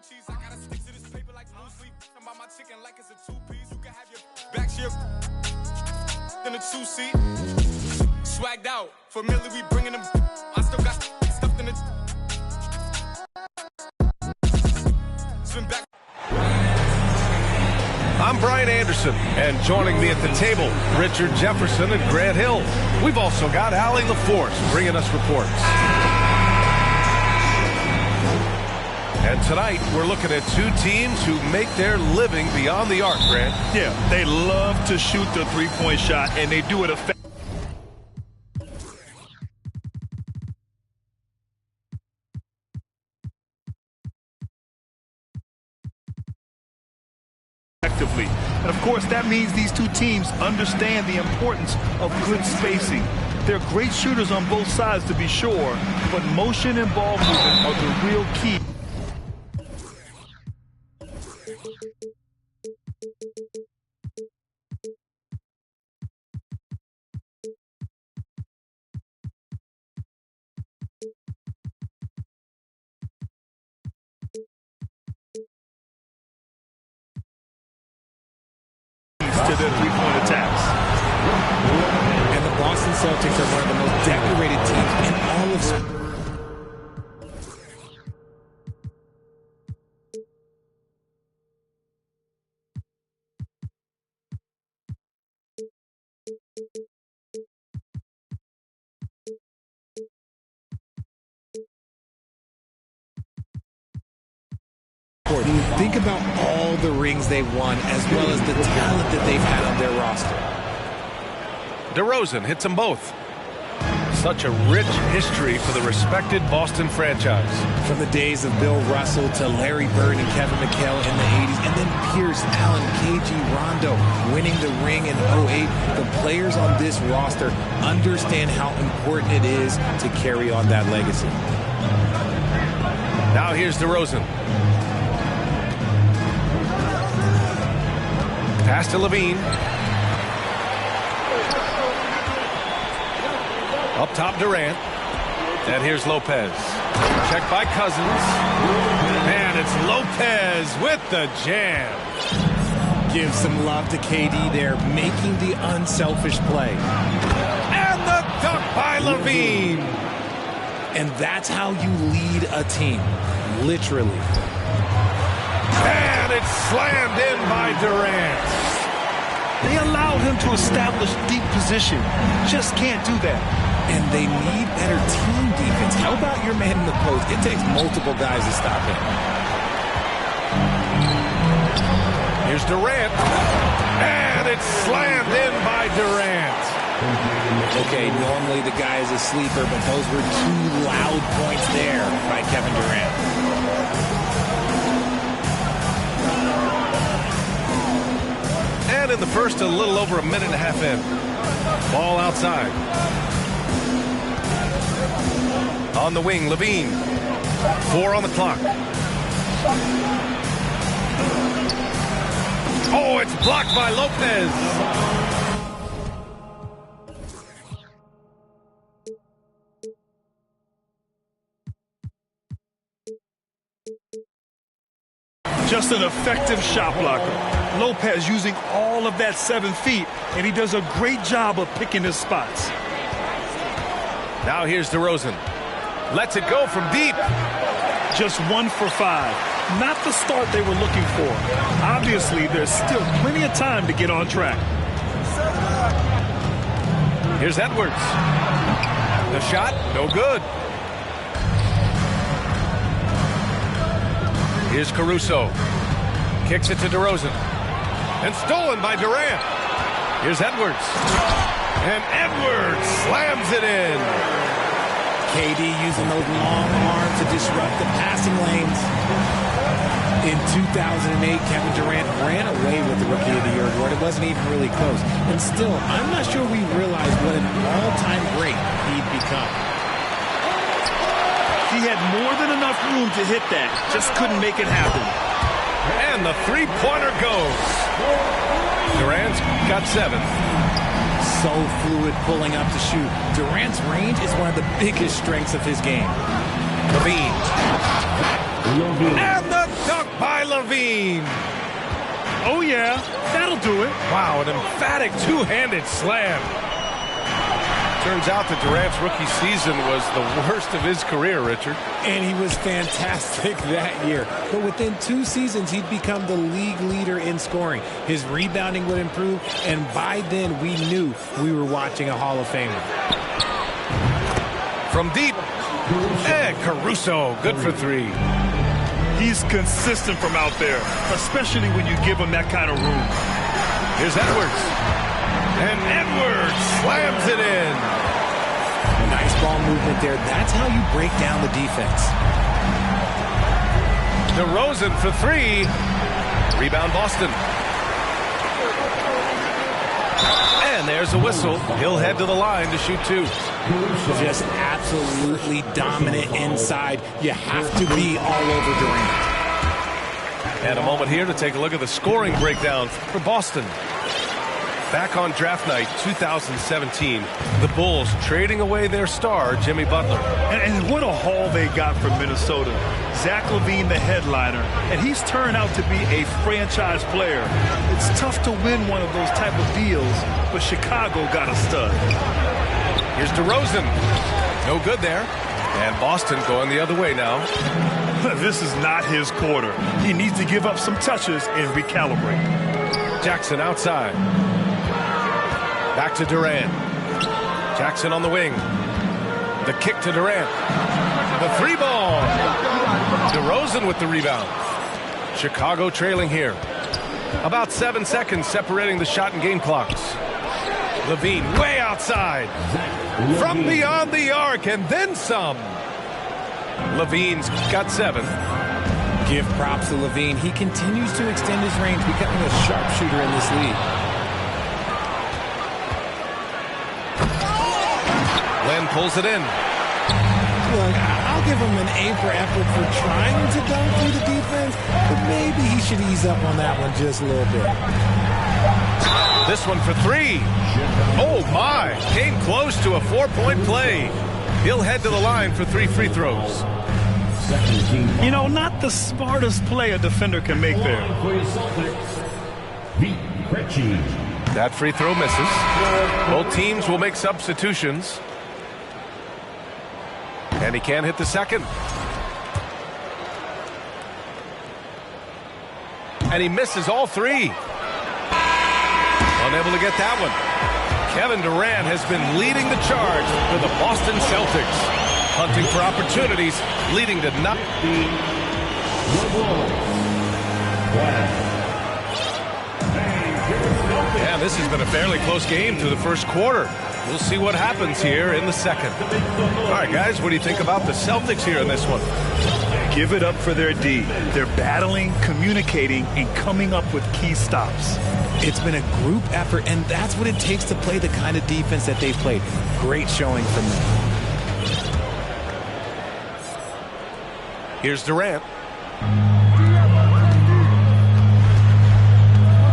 cheese. I gotta stick to this paper like blue sleep. I'm about my chicken like it's a two-piece. You can have your back here in a two-seat. Swagged out. Familiar, we bringing them. I still got stuffed in the. Swim back. I'm Brian Anderson, and joining me at the table, Richard Jefferson and Grant Hill. We've also got Allie LaForce bringing us reports. And tonight, we're looking at two teams who make their living beyond the arc, Grant. Yeah, they love to shoot the three-point shot, and they do it effectively. And of course, that means these two teams understand the importance of good spacing. They're great shooters on both sides, to be sure, but motion and ball movement are the real key. To their three-point attacks. And the Boston Celtics are one of the most decorated teams in all of sports. Think about all the rings they've won, as well as the talent that they've had on their roster. DeRozan hits them both. Such a rich history for the respected Boston franchise. From the days of Bill Russell to Larry Bird and Kevin McHale in the 80s, and then Pierce, Allen, KG, Rondo winning the ring in 08. The players on this roster understand how important it is to carry on that legacy. Now here's DeRozan. Pass to Levine. Up top, Durant. And here's Lopez. Checked by Cousins. And it's Lopez with the jam. Give some love to KD there, making the unselfish play. And the dunk by Levine. And that's how you lead a team, literally. And it's slammed in by Durant. They allowed him to establish deep position. Just can't do that. And they need better team defense. How about your man in the post? It takes multiple guys to stop him. Here's Durant. And it's slammed in by Durant. Okay, normally the guy is a sleeper, but those were two loud points there by Kevin Durant. And in the first, a little over a minute and a half in. Ball outside. On the wing, Levine. 4 on the clock. Oh, it's blocked by Lopez. Just an effective shot blocker. Lopez using all of that 7 feet, and he does a great job of picking his spots. Now here's DeRozan. Lets it go from deep. Just 1 for 5. Not the start they were looking for. Obviously, there's still plenty of time to get on track. Here's Edwards. The shot, no good. Here's Caruso. Kicks it to DeRozan. And stolen by Durant. Here's Edwards. And Edwards slams it in. KD using those long arms to disrupt the passing lanes. In 2008, Kevin Durant ran away with the Rookie of the Year award. It wasn't even really close. And still, I'm not sure we realize what an all-time great he'd become. He had more than enough room to hit that. Just couldn't make it happen. And the three-pointer goes. Durant's got 7. So fluid pulling up to shoot. Durant's range is one of the biggest strengths of his game. Levine. And the dunk Oh, yeah, that'll do it. Wow, an emphatic two-handed slam. Turns out that Durant's rookie season was the worst of his career, Richard. And he was fantastic that year. But within 2 seasons, he'd become the league leader in scoring. His rebounding would improve, and by then we knew we were watching a Hall of Famer. From deep, Caruso, good for 3. He's consistent from out there, especially when you give him that kind of room. Here's Edwards. And Edwards slams it in. Nice ball movement there. That's how you break down the defense. DeRozan for 3. Rebound Boston. And there's a whistle. He'll head to the line to shoot 2. Just absolutely dominant inside. You have to be all over Durant. And a moment here to take a look at the scoring breakdown for Boston. Back on draft night 2017, the Bulls trading away their star, Jimmy Butler. And what a haul they got from Minnesota. Zach LaVine, the headliner, and he's turned out to be a franchise player. It's tough to win one of those type of deals, but Chicago got a stud. Here's DeRozan. No good there. And Boston going the other way now. This is not his quarter. He needs to give up some touches and recalibrate. Jackson outside. Back to Durant. Jackson on the wing. The kick to Durant. The 3-ball. DeRozan with the rebound. Chicago trailing here. About 7 seconds separating the shot and game clocks. LaVine way outside. From beyond the arc and then some. LaVine's got 7. Give props to LaVine. He continues to extend his range, becoming a sharpshooter in this league. Len pulls it in. Look, I'll give him an A for effort for trying to dunk through the defense, but maybe he should ease up on that one just a little bit. This one for 3. Oh, my. Came close to a 4-point play. He'll head to the line for 3 free throws. You know, not the smartest play a defender can make there. That free throw misses. Both teams will make substitutions. And he can't hit the second. And he misses all 3. Unable to get that one. Kevin Durant has been leading the charge for the Boston Celtics. Hunting for opportunities, leading to not the... Yeah, this has been a fairly close game through the first quarter. We'll see what happens here in the second. All right, guys, what do you think about the Celtics here in this one? Give it up for their D. They're battling, communicating, and coming up with key stops. It's been a group effort, and that's what it takes to play the kind of defense that they've played. Great showing from them. Here's Durant.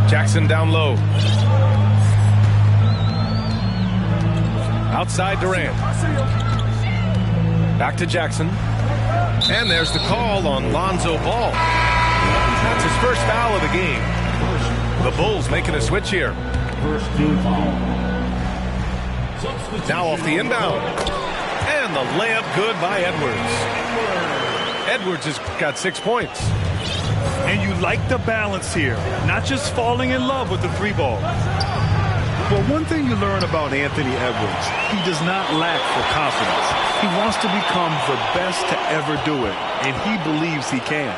Jackson down low. Outside Durant. Back to Jackson. And there's the call on Lonzo Ball. That's his first foul of the game. The Bulls making a switch here. Now off the inbound. And the layup good by Edwards. Edwards has got 6 points. And you like the balance here. Not just falling in love with the 3-ball. Well, one thing you learn about Anthony Edwards, he does not lack for confidence. He wants to become the best to ever do it, and he believes he can.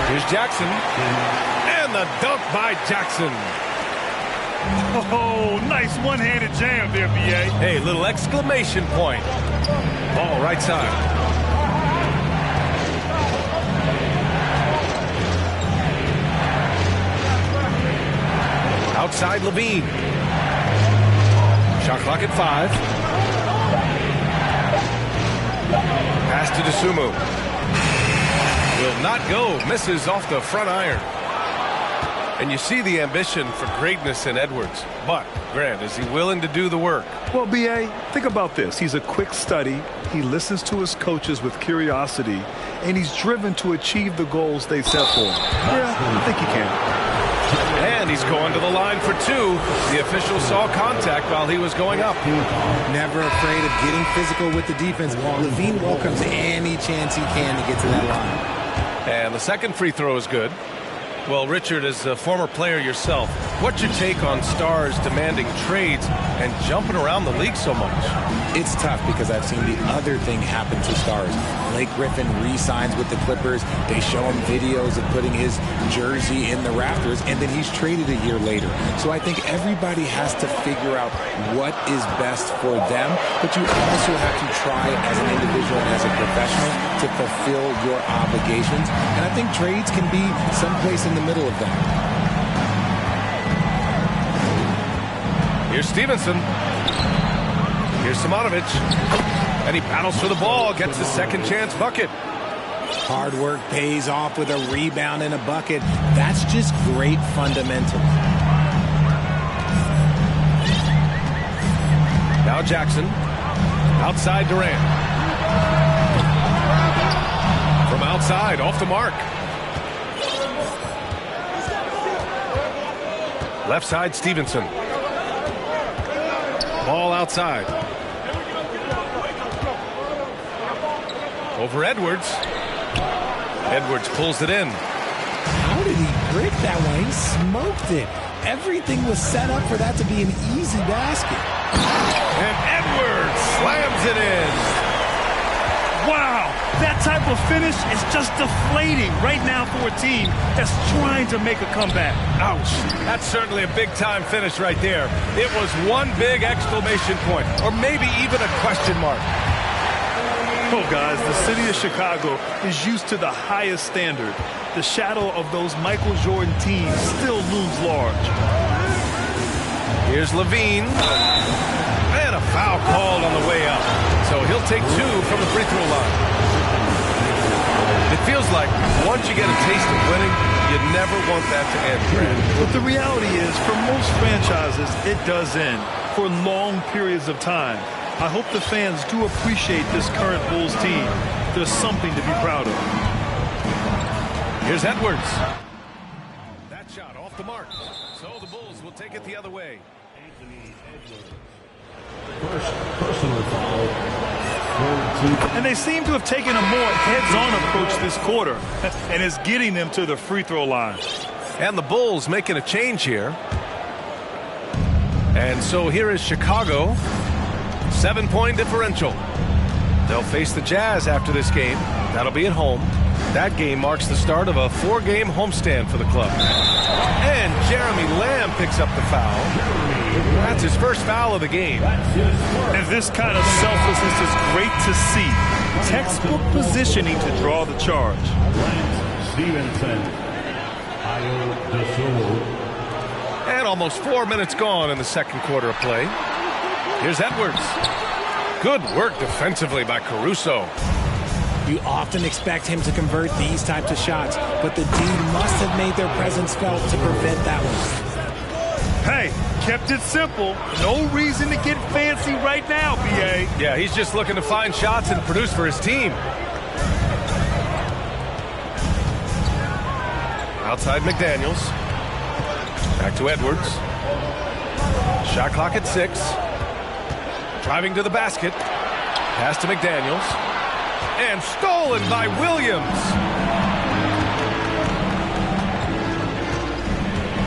Here's Jackson. And the dunk by Jackson. Oh, nice one-handed jam there, B.A. Hey, little exclamation point. Ball right side. Outside LaVine. Shot clock at 5. Pass to DeSumo. Will not go. Misses off the front iron. And you see the ambition for greatness in Edwards. But, Grant, is he willing to do the work? Well, B.A., think about this. He's a quick study. He listens to his coaches with curiosity. And he's driven to achieve the goals they set for him. Yeah, I think he can. And he's going to the line for two. The official saw contact while he was going up. Never afraid of getting physical with the defense. LaVine welcomes any chance he can to get to that line. And the second free throw is good. Well, Richard, as a former player yourself, what's your take on stars demanding trades and jumping around the league so much? It's tough because I've seen the other thing happen to stars. Blake Griffin re-signs with the Clippers. They show him videos of putting his jersey in the rafters, and then he's traded a year later. So I think everybody has to figure out what is best for them, but you also have to try as an individual and as a professional to fulfill your obligations. And I think trades can be someplace in the middle of that. Here's Stevenson. Here's Simonovic. And he battles for the ball, gets the second chance bucket. Hard work pays off with a rebound and a bucket. That's just great fundamentals. Now Jackson. Outside Durant. From outside, off the mark. Left side, Stevenson. Ball outside. Over Edwards. Edwards pulls it in. How did he break that one? He smoked it. Everything was set up for that to be an easy basket. And Edwards slams it in. Wow, that type of finish is just deflating right now for a team that's trying to make a comeback. Ouch. That's certainly a big-time finish right there. It was one big exclamation point, or maybe even a question mark. Oh, guys, the city of Chicago is used to the highest standard. The shadow of those Michael Jordan teams still looms large. Here's LaVine. And a foul called on the way up. So he'll take two from the free throw line. It feels like once you get a taste of winning, you never want that to end, Grant. But the reality is, for most franchises, it does end for long periods of time. I hope the fans do appreciate this current Bulls team. There's something to be proud of. Here's Edwards. That shot off the mark. So the Bulls will take it the other way. Anthony Edwards. First personal foul. And they seem to have taken a more heads-on approach this quarter, and it's getting them to the free throw line. And the Bulls making a change here. And so here is Chicago. 7-point differential. They'll face the Jazz after this game. That'll be at home. That game marks the start of a 4-game homestand for the club. And Jeremy Lamb picks up the foul. That's his first foul of the game. And this kind of selflessness is great to see. Textbook positioning to draw the charge. Lance Stevenson. Ayo Dosunmu. And almost 4 minutes gone in the second quarter of play. Here's Edwards. Good work defensively by Caruso. You often expect him to convert these types of shots, but the D must have made their presence felt to prevent that one. Hey, kept it simple. No reason to get fancy right now, B.A. Yeah, he's just looking to find shots and produce for his team. Outside McDaniels. Back to Edwards. Shot clock at 6. Driving to the basket. Pass to McDaniels. And stolen by Williams.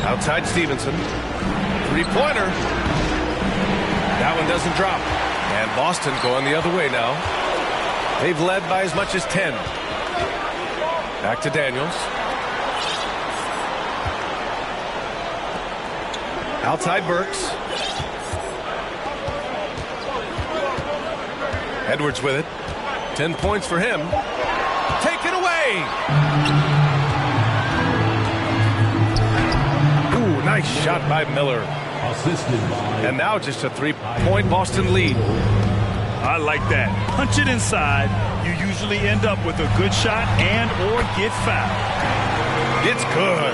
Outside Stevenson. Three-pointer. That one doesn't drop. And Boston going the other way now. They've led by as much as 10. Back to Daniels. Outside Burks. Edwards with it. 10 points for him. Taken away. Ooh, nice shot by Miller. Assisted by. And now just a 3-point Boston lead. I like that. Punch it inside. You usually end up with a good shot and or get fouled. It's good.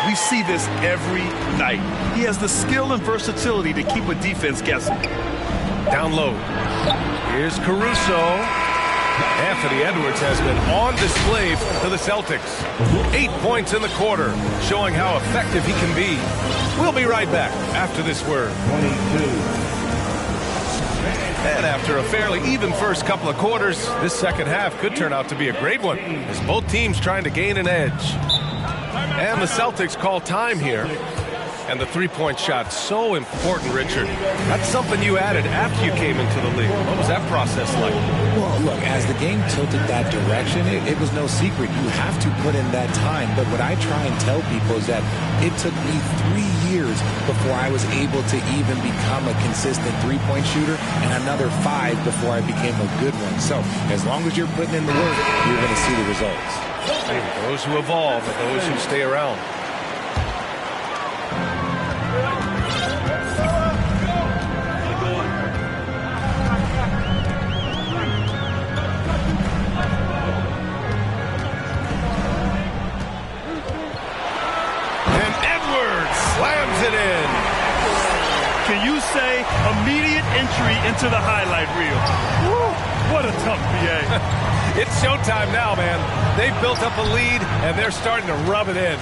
We see this every night. He has the skill and versatility to keep a defense guessing. Down low. Here's Caruso. Anthony Edwards has been on display for the Celtics. 8 points in the quarter, showing how effective he can be. We'll be right back after this word. 22. And after a fairly even first couple of quarters, this second half could turn out to be a great one, as both teams trying to gain an edge. And the Celtics call time here. And the three-point shot, so important, Richard. That's something you added after you came into the league. What was that process like? Well, look, as the game tilted that direction, it was no secret. You have to put in that time. But what I try and tell people is that it took me 3 years before I was able to even become a consistent three-point shooter, and another 5 before I became a good one. So as long as you're putting in the work, you're going to see the results. Those who evolve and those who stay around. Slams it in. Can you say immediate entry into the highlight reel? Woo, what a tough BA. It's showtime now, man. They've built up a lead, and they're starting to rub it in.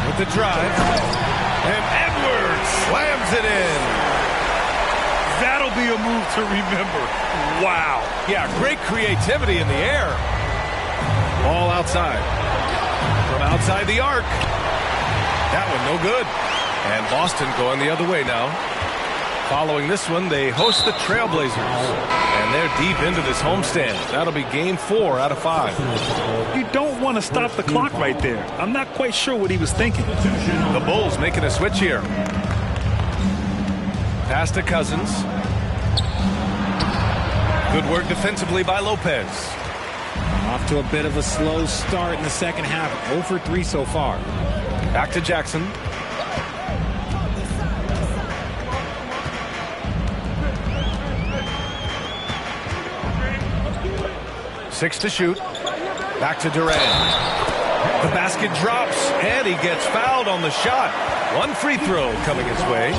With the drive. And Edwards slams it in. That'll be a move to remember. Wow. Yeah, great creativity in the air. All outside. From outside the arc. That one no good. And Boston going the other way now. Following this one, they host the Trailblazers. And they're deep into this homestand. That'll be game 4 out of 5. You don't want to stop the clock right there. I'm not quite sure what he was thinking. The Bulls making a switch here. Pass to Cousins. Good work defensively by Lopez. Off to a bit of a slow start in the second half. 0 for 3 so far. Back to Jackson. Six to shoot. Back to Durant. The basket drops, and he gets fouled on the shot. One free throw coming his way.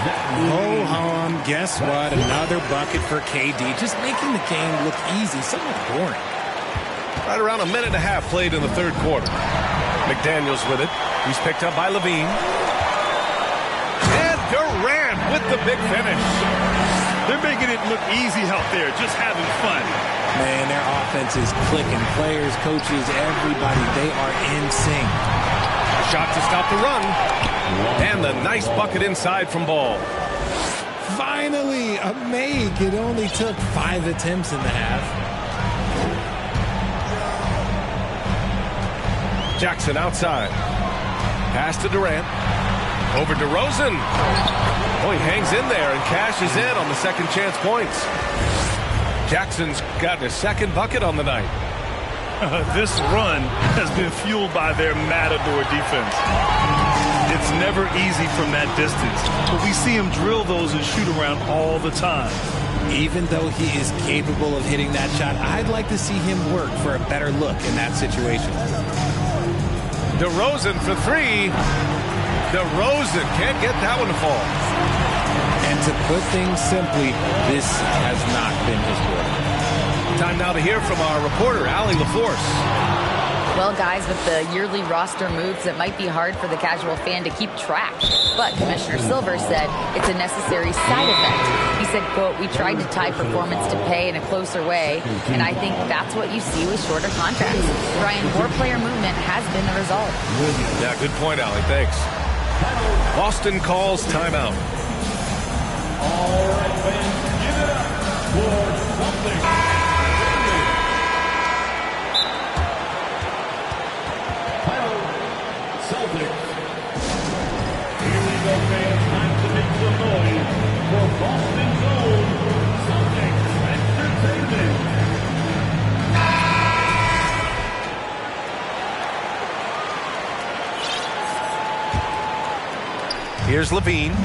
Ho-hum, guess what? Another bucket for KD. Just making the game look easy, somewhat boring. Right around a minute and a half played in the third quarter. McDaniels with it. He's picked up by Levine. And Durant with the big finish. They're making it look easy out there, just having fun. Man, their offense is clicking. Players, coaches, everybody, they are in sync. Shot to stop the run. And the nice bucket inside from Ball. Finally, a make. It only took 5 attempts in the half. Jackson outside. Pass to Durant. Over to Rosen. Oh, he hangs in there and cashes in on the second chance points. Jackson's gotten a second bucket on the night. This run has been fueled by their matador defense. It's never easy from that distance, but we see him drill those and shoot around all the time. Even though he is capable of hitting that shot, I'd like to see him work for a better look in that situation. DeRozan for 3. DeRozan can't get that one to fall. And to put things simply, this has not been his work. Time now to hear from our reporter, Allie LaForce. Well, guys, with the yearly roster moves, it might be hard for the casual fan to keep track. But Commissioner Silver said it's a necessary side effect. He said, quote, "We tried to tie performance to pay in a closer way, and I think that's what you see with shorter contracts." Brian, more player movement has been the result. Yeah, good point, Allie. Thanks. Boston calls timeout. All right, fans, give it up for something. Celtics. Here we go, fans. Time to make some noise for Boston's own Celtics Entertainment. Here's Levine.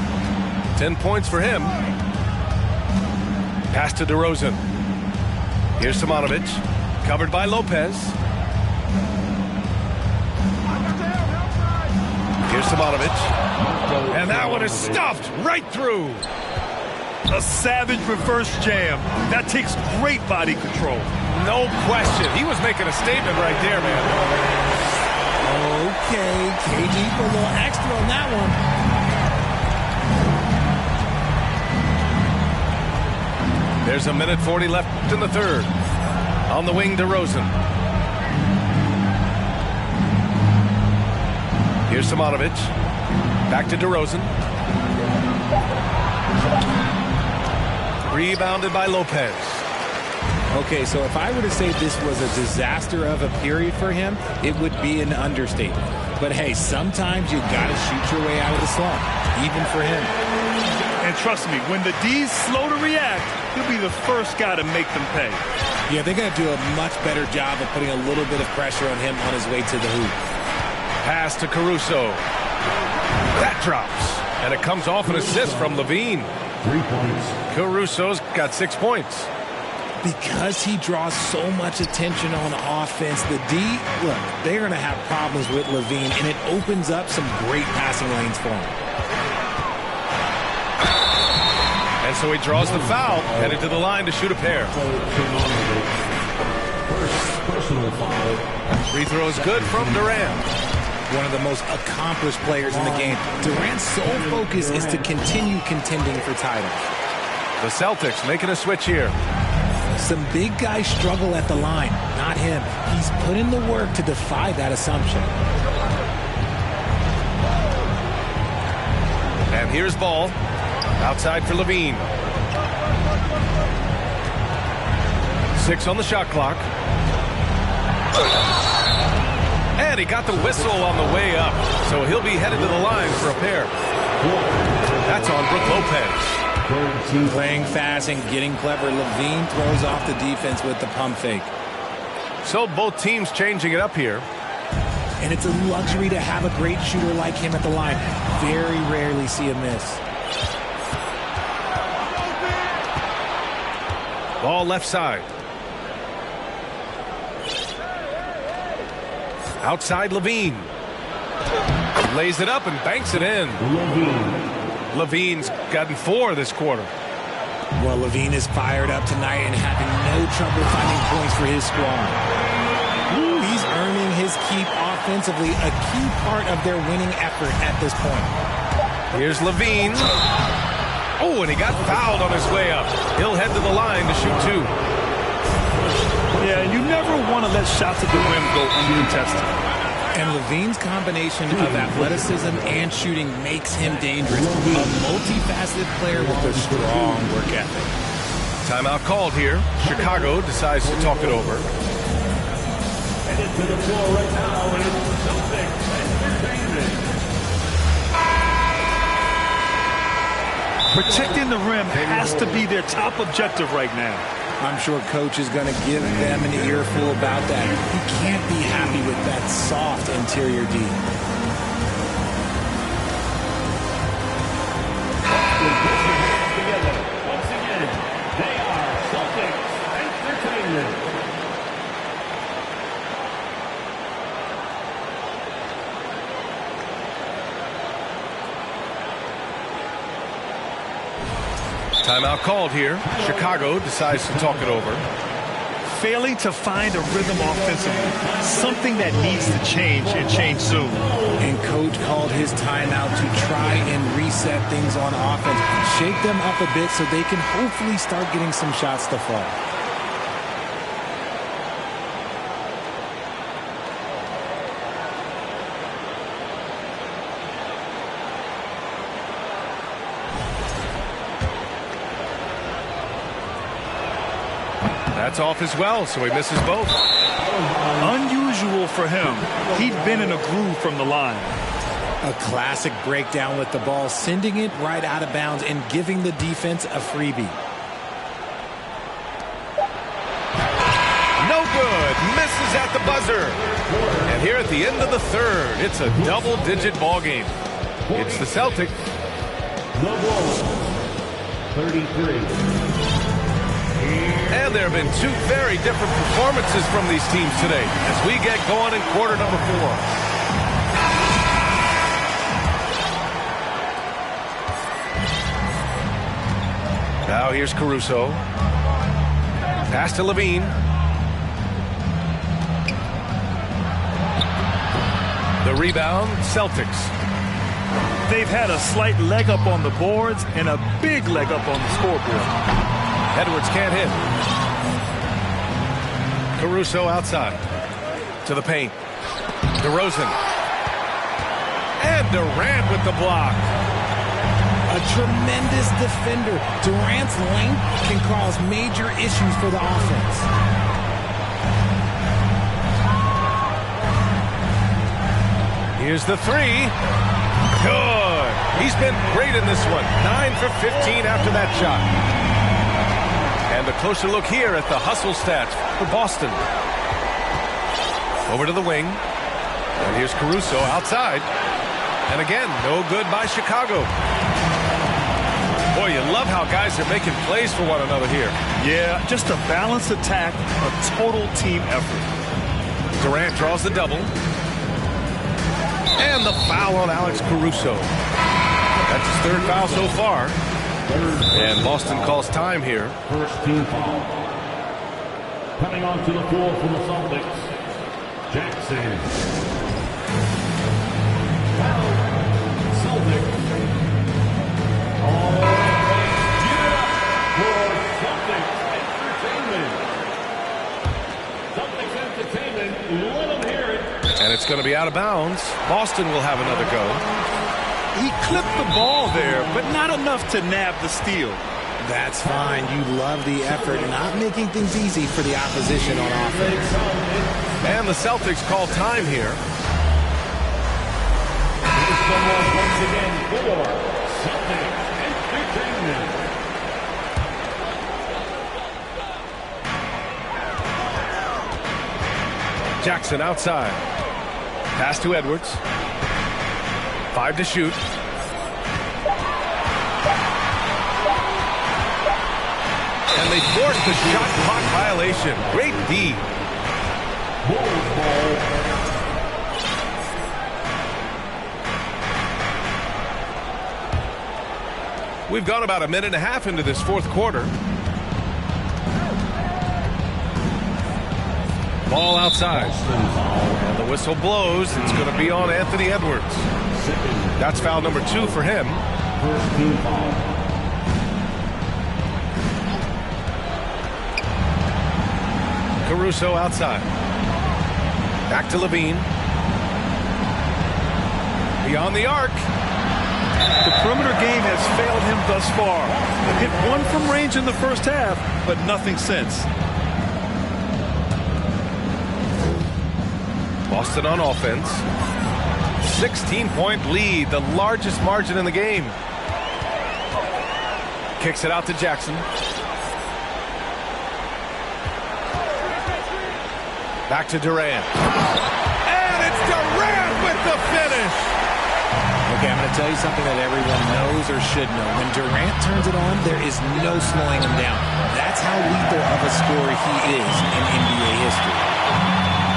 10 points for him. Pass to DeRozan. Here's Simonovic. Covered by Lopez. Here's Simonovic. And that one is stuffed right through. A savage reverse jam. That takes great body control. No question. He was making a statement right there, man. Okay, KG for a little extra on that one. There's a minute 40 left in the third. On the wing, DeRozan. Here's Simonovic. Back to DeRozan. Rebounded by Lopez. Okay, so if I were to say this was a disaster of a period for him, it would be an understatement. But hey, sometimes you gotta shoot your way out of the slump, even for him. And trust me, when the D's slow to react, he'll be the first guy to make them pay. Yeah, they're gonna do a much better job of putting a little bit of pressure on him on his way to the hoop. Pass to Caruso. That drops. And it comes off an assist from Levine. 3 points. Caruso's got 6 points. Because he draws so much attention on offense, the D, look, they're going to have problems with Levine, and it opens up some great passing lanes for him. And so he draws the foul, headed to the line to shoot a pair. First personal foul. Free throw is good from Durant. One of the most accomplished players in the game. Durant's sole focus is to continue contending for titles. The Celtics making a switch here. Some big guys struggle at the line, not him. He's put in the work to defy that assumption. And here's Ball. Outside for Levine. 6 on the shot clock. And he got the whistle on the way up. So he'll be headed to the line for a pair. That's on Brook Lopez. Playing fast and getting clever. Levine throws off the defense with the pump fake. So both teams changing it up here. And it's a luxury to have a great shooter like him at the line. Very rarely see a miss. Ball left side. Outside Levine. Lays it up and banks it in. Levine's gotten 4 this quarter. Well, Levine is fired up tonight and having no trouble finding points for his squad. He's earning his keep offensively, a key part of their winning effort at this point. Here's Levine. Oh, and he got fouled on his way up. He'll head to the line to shoot 2. Yeah, you never want to let shots at the rim go uncontested. And Levine's combination of athleticism and shooting makes him dangerous. A multifaceted player with a strong work ethic. Timeout called here. Chicago decides to talk it over. Headed to the floor right now is Celtics Entertainment. Protecting the rim has to be their top objective right now. I'm sure Coach is going to give them an earful about that. He can't be happy with that soft interior D. Together, once again, they are Celtics Entertainment. Timeout called here. Chicago decides to talk it over. Failing to find a rhythm offensively, something that needs to change and change soon. And Coach called his timeout to try and reset things on offense, shake them up a bit so they can hopefully start getting some shots to fall. That's off as well, so he misses both. Unusual for him. He'd been in a groove from the line. A classic breakdown with the ball, sending it right out of bounds and giving the defense a freebie. No good. Misses at the buzzer. And here at the end of the third, it's a double-digit ball game. It's the Celtics. The Wolves, 33. And there have been 2 very different performances from these teams today as we get going in quarter number 4. Now here's Caruso. Pass to Levine. The rebound, Celtics. They've had a slight leg up on the boards and a big leg up on the scoreboard. Edwards can't hit. Caruso outside. To the paint. DeRozan. And Durant with the block. A tremendous defender. Durant's length can cause major issues for the offense. Here's the three. Good. He's been great in this one. 9 for 15 after that shot. And a closer look here at the hustle stats for Boston. Over to the wing. And here's Caruso outside. And again, no good by Chicago. Boy, you love how guys are making plays for one another here. Yeah, just a balanced attack, a total team effort. Durant draws the double. And the foul on Alex Caruso. That's his third foul so far. And Boston calls time here. First team foul. Coming onto the floor from the Celtics, Jackson. Foul, Celtics. All for Celtics Entertainment. Celtics Entertainment, let them hear it. And it's going to be out of bounds. Boston will have another go. He clipped the ball there, but not enough to nab the steal. That's fine. You love the effort, not making things easy for the opposition on offense. And the Celtics call time here. Once again for Celtics Entertainment. Jackson outside. Pass to Edwards. 5 to shoot. And they forced the shot clock violation. Great D. We've gone about a minute and a half into this fourth quarter. Ball outside. And the whistle blows. It's going to be on Anthony Edwards. That's foul number 2 for him. First team foul. Caruso outside. Back to Levine. Beyond the arc. The perimeter game has failed him thus far. Hit one from range in the first half, but nothing since. Boston on offense. 16-point lead, the largest margin in the game. Kicks it out to Jackson. Back to Durant. And it's Durant with the finish. Okay, I'm going to tell you something that everyone knows or should know. When Durant turns it on, there is no slowing him down. That's how lethal of a scorer he is in NBA history.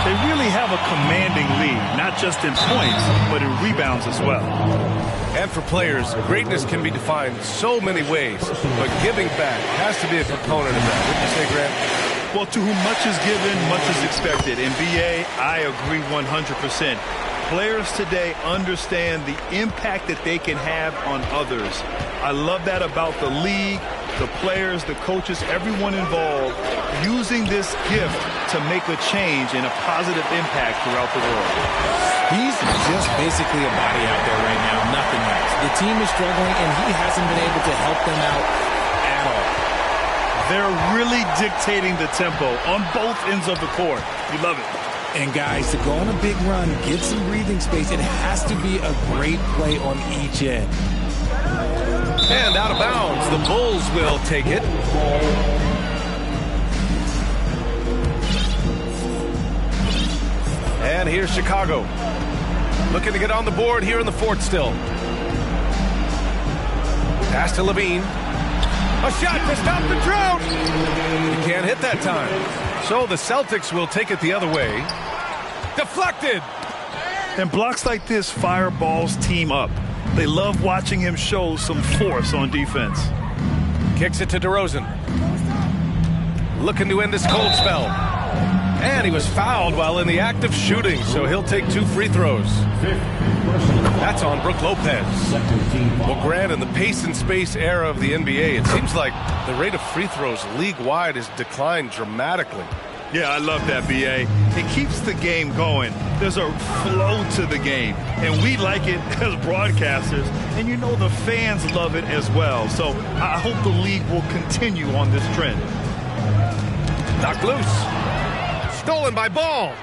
They really have a commanding lead, not just in points, but in rebounds as well. And for players, greatness can be defined so many ways, but giving back has to be a component of that. Wouldn't you say, Grant? Well, to whom much is given, much is expected. In BA, I agree 100%. Players today understand the impact that they can have on others. I love that about the league, the players, the coaches, everyone involved, using this gift to make a change and a positive impact throughout the world. He's just basically a body out there right now, nothing else. The team is struggling, and he hasn't been able to help them out at all. They're really dictating the tempo on both ends of the court. You love it. And guys, to go on a big run, get some breathing space, it has to be a great play on each end. And out of bounds, the Bulls will take it. And here's Chicago. Looking to get on the board here in the fourth still. Pass to Levine. A shot to stop the drought. He can't hit that time. So the Celtics will take it the other way. Deflected. And blocks like this fire Ball's team up. They love watching him show some force on defense. Kicks it to DeRozan. Looking to end this cold spell. And he was fouled while in the act of shooting, so he'll take 2 free throws. That's on Brook Lopez. Well, Grant, in the pace and space era of the NBA, it seems like the rate of free throws league-wide has declined dramatically. Yeah, I love that, B.A. It keeps the game going. There's a flow to the game, and we like it as broadcasters, and you know the fans love it as well. So I hope the league will continue on this trend. Knocked loose. Stolen by Ball.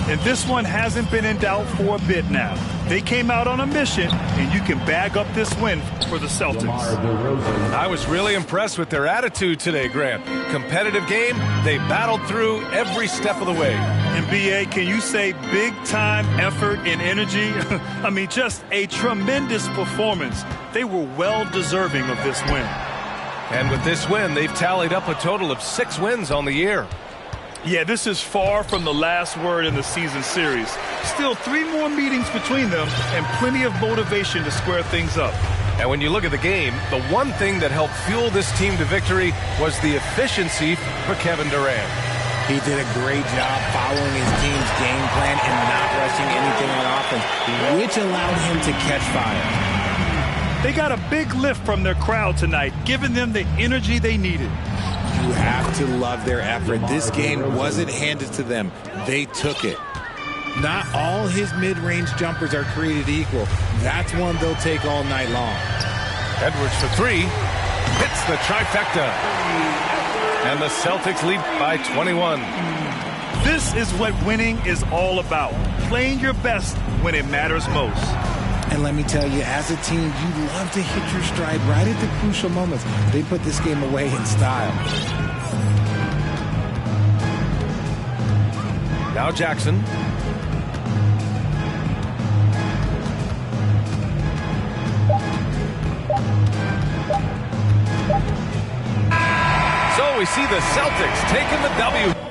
And this one hasn't been in doubt for a bit now. They came out on a mission, and you can bag up this win for the Celtics. I was really impressed with their attitude today, Grant. Competitive game, they battled through every step of the way. And B.A., can you say big-time effort and energy? I mean, just a tremendous performance. They were well-deserving of this win. And with this win, they've tallied up a total of 6 wins on the year. Yeah, this is far from the last word in the season series. Still 3 more meetings between them and plenty of motivation to square things up. And when you look at the game, the one thing that helped fuel this team to victory was the efficiency for Kevin Durant. He did a great job following his team's game plan and not rushing anything on offense, which allowed him to catch fire. They got a big lift from their crowd tonight, giving them the energy they needed. You have to love their effort. This game wasn't handed to them. They took it. Not all his mid-range jumpers are created equal. That's one they'll take all night long. Edwards for 3. Hits the trifecta. And the Celtics lead by 21. This is what winning is all about. Playing your best when it matters most. And let me tell you, as a team, you love to hit your stride right at the crucial moments. They put this game away in style. Now Jackson. So we see the Celtics taking the W.